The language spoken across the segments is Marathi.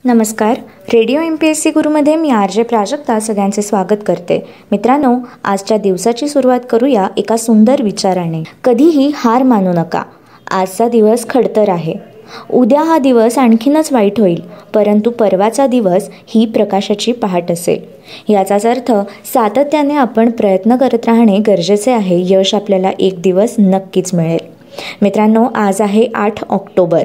नमस्कार. रेडिओ MPSC गुरुमध्ये मी RJ प्राजक्ता सगळ्यांचे स्वागत करते. मित्रांनो, आजच्या दिवसाची सुरुवात करूया एका सुंदर विचाराने. कधीही हार मानू नका. आजचा दिवस खडतर आहे. उद्या हा दिवस आणखीनच वाईट होईल, परंतु परवाचा दिवस ही प्रकाशाची पहाट असेल. याचाच अर्थ सातत्याने आपण प्रयत्न करत राहणे गरजेचे आहे. यश आपल्याला एक दिवस नक्कीच मिळेल. मित्रांनो, आज आहे 8 ऑक्टोबर.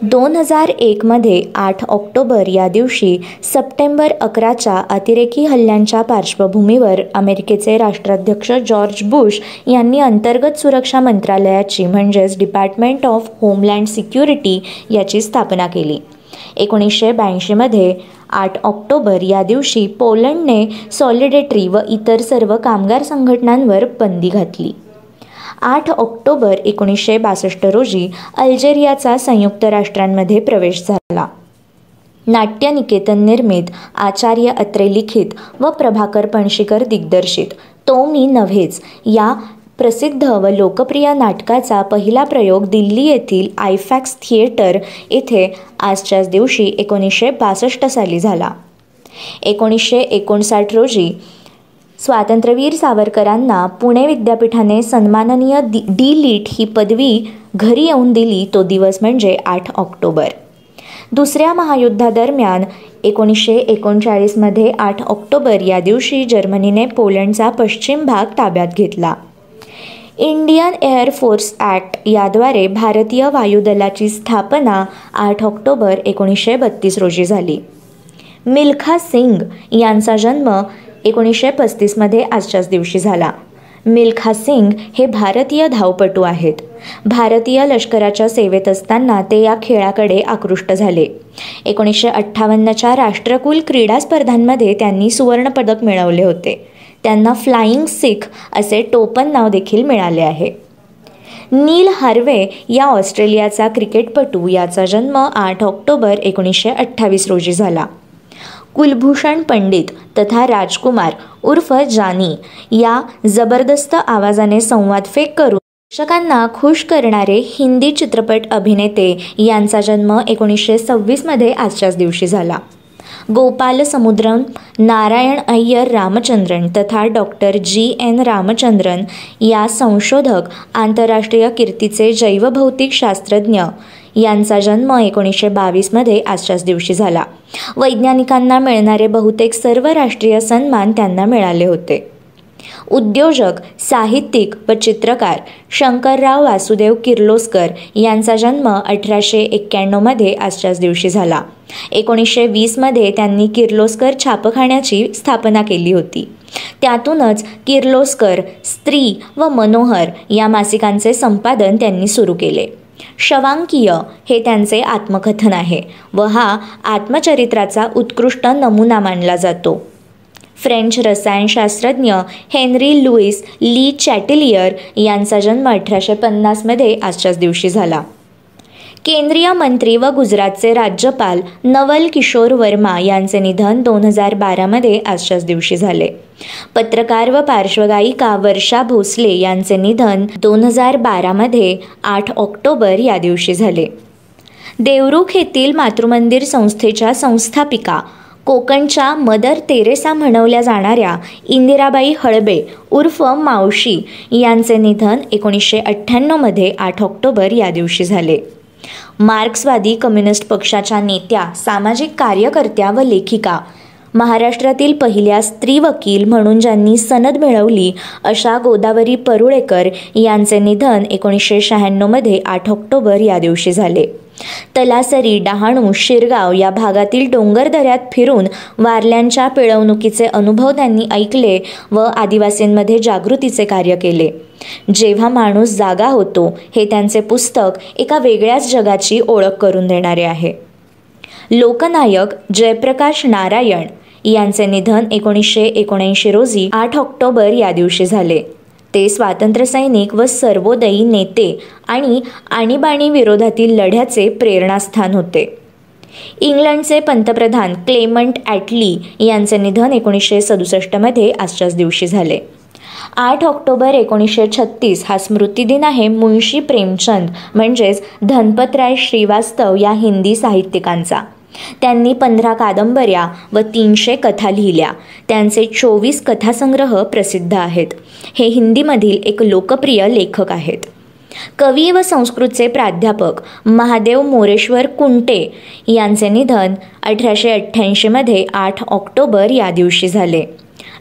2001मध्ये 8 ऑक्टोबर या दिवशी सप्टेंबर 11च्या अतिरेकी हल्ल्यांच्या पार्श्वभूमीवर अमेरिकेचे राष्ट्राध्यक्ष जॉर्ज बुश यांनी अंतर्गत सुरक्षा मंत्रालयाची म्हणजेच डिपार्टमेंट ऑफ होमलँड सिक्युरिटी याची स्थापना केली. 1982मध्ये 8 ऑक्टोबर या दिवशी पोलंडने सॉलिडेटरी व इतर सर्व कामगार संघटनांवर बंदी घातली. 8 ऑक्टोबर 1962 रोजी अल्जेरियाचा संयुक्त राष्ट्रांमध्ये प्रवेश झाला. नाट्यनिकेतन निर्मित, आचार्य अत्रे लिखित व प्रभाकर पणशीकर दिग्दर्शित तो मी नव्हेच या प्रसिद्ध व लोकप्रिय नाटकाचा पहिला प्रयोग दिल्ली येथील आयफॅक्स थिएटर येथे आजच्याच दिवशी 1962 साली झाला. 1959 रोजी स्वातंत्र्यवीर सावरकरांना पुणे विद्यापीठाने सन्माननीय डी.लिट ही पदवी घरी येऊन दिली तो दिवस म्हणजे 8 ऑक्टोबर. दुसऱ्या महायुद्धादरम्यान 1939मध्ये 8 ऑक्टोबर या दिवशी जर्मनीने पोलंडचा पश्चिम भाग ताब्यात घेतला. इंडियन एअर फोर्स ॲक्ट याद्वारे भारतीय वायुदलाची स्थापना 8 ऑक्टोबर 1932 रोजी झाली. मिल्खा सिंग यांचा जन्म 1935मध्ये आजच्याच दिवशी झाला. मिल्खा सिंग हे भारतीय धावपटू आहेत. भारतीय लष्कराच्या सेवेत असताना ते या खेळाकडे आकृष्ट झाले. 1958च्या राष्ट्रकुल क्रीडा स्पर्धांमध्ये त्यांनी सुवर्णपदक मिळवले होते. त्यांना फ्लाइंग सिख असे टोपण नाव देखील मिळाले आहे. नील हार्वे या ऑस्ट्रेलियाचा क्रिकेटपटू याचा जन्म 8 ऑक्टोबर 1928 रोजी झाला. कुलभूषण पंडित तथा राजकुमार उर्फ जानी या जबरदस्त आवाजाने संवादफेक करून प्रेक्षकांना खुश करणारे हिंदी चित्रपट अभिनेते यांचा जन्म 1926मध्ये आजच्याच दिवशी झाला. गोपाल समुद्रम, नारायण अय्यर रामचंद्रन तथा डॉक्टर G.N. रामचंद्रन या संशोधक, आंतरराष्ट्रीय कीर्तीचे जैवभौतिक शास्त्रज्ञ यांचा जन्म 1922मध्ये आजच्याच दिवशी झाला. वैज्ञानिकांना मिळणारे बहुतेक सर्व राष्ट्रीय सन्मान त्यांना मिळाले होते. उद्योजक, साहित्यिक व चित्रकार शंकरराव वासुदेव किर्लोस्कर यांचा जन्म 1891मध्ये आजच्याच दिवशी झाला. 1920मध्ये त्यांनी किर्लोस्कर छापखान्याची स्थापना केली होती. त्यातूनच किर्लोस्कर, स्त्री व मनोहर या मासिकांचे संपादन त्यांनी सुरू केले. शवांकीय हे त्यांचे आत्मकथन आहे व हा आत्मचरित्राचा उत्कृष्ट नमुना मानला जातो. फ्रेंच रसायनशास्त्रज्ञ हेनरी लुईस ली चॅटेलियर यांचा जन्म 1850मध्ये आजच्याच दिवशी झाला. केंद्रीय मंत्री व गुजरातचे राज्यपाल नवल किशोर वर्मा यांचे निधन 2012मध्ये आजच्याच दिवशी झाले. पत्रकार व पार्श्वगायिका वर्षा भोसले यांचे निधन 2012मध्ये 8 ऑक्टोबर या दिवशी झाले. देवरुख येथील मातृमंदिर संस्थेच्या संस्थापिका, कोकणच्या मदर तेरेसा म्हणवल्या जाणाऱ्या इंदिराबाई हळबे उर्फ मावशी यांचे निधन 1998मध्ये 8 ऑक्टोबर या दिवशी झाले. मार्क्सवादी कम्युनिस्ट पक्षाच्या नेत्या, सामाजिक कार्यकर्त्या व लेखिका, महाराष्ट्रातील पहिल्या स्त्री वकील म्हणून ज्यांनी सनद मिळवली अशा गोदावरी परुळेकर यांचे निधन 1996मध्ये 8 ऑक्टोबर या दिवशी झाले. तलासरी, डहाणू, शिरगाव या भागातील डोंगरदऱ्यात फिरून वारल्यांच्या पिळवणुकीचे अनुभव त्यांनी ऐकले व आदिवासींमध्ये जागृतीचे कार्य केले. जेव्हा माणूस जागा होतो हे त्यांचे पुस्तक एका वेगळ्याच जगाची ओळख करून देणारे आहे. लोकनायक जयप्रकाश नारायण यांचे निधन 1979 रोजी 8 ऑक्टोबर या दिवशी झाले. ते स्वातंत्र्यसैनिक व सर्वोदयी नेते आणि आणीबाणी विरोधातील लढ्याचे प्रेरणास्थान होते. इंग्लंडचे पंतप्रधान क्लेमंट ॲटली यांचे निधन 1967मध्ये आजच्याच दिवशी झाले. 8 ऑक्टोबर 1936 हा स्मृतिदिन आहे मुंशी प्रेमचंद म्हणजेच धनपतराय श्रीवास्तव या हिंदी साहित्यिकांचा. त्यांनी 15 कादंबऱ्या व 300 कथा लिहिल्या. त्यांचे 24 कथासंग्रह प्रसिद्ध आहेत. हे हिंदीमधील एक लोकप्रिय लेखक आहेत. कवी व संस्कृतचे प्राध्यापक महादेव मोरेश्वर कुंटे यांचे निधन 1888 8 ऑक्टोबर या दिवशी झाले.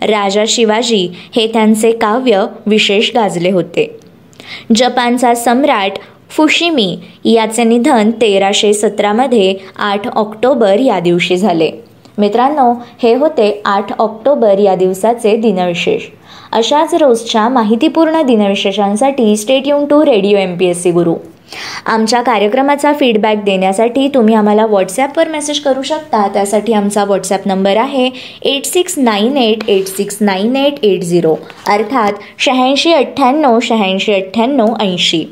राजा शिवाजी हे त्यांचे काव्य विशेष गाजले होते. जपानचा सम्राट फुशिमी याचे निधन 1317 8 ऑक्टोबर या दिवशी झाले. मित्रांनो, हे होते 8 ऑक्टोबर या दिवसाचे दिनविशेष. अशाच रोजच्या माहितीपूर्ण दिनविशेषांसाठी stay tune to radio MPSC Guru. आमच्या कार्यक्रमाचा फीडबॅक देण्यासाठी तुम्ही आम्हाला व्हॉट्सॲपवर मेसेज करू शकता. त्यासाठी आमचा व्हॉट्सॲप नंबर आहे 8698869880 अर्थात 8698869880.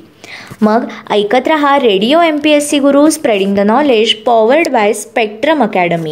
मग ऐकत रहा radio MPSC Guru, spreading the knowledge, powered by spectrum academy.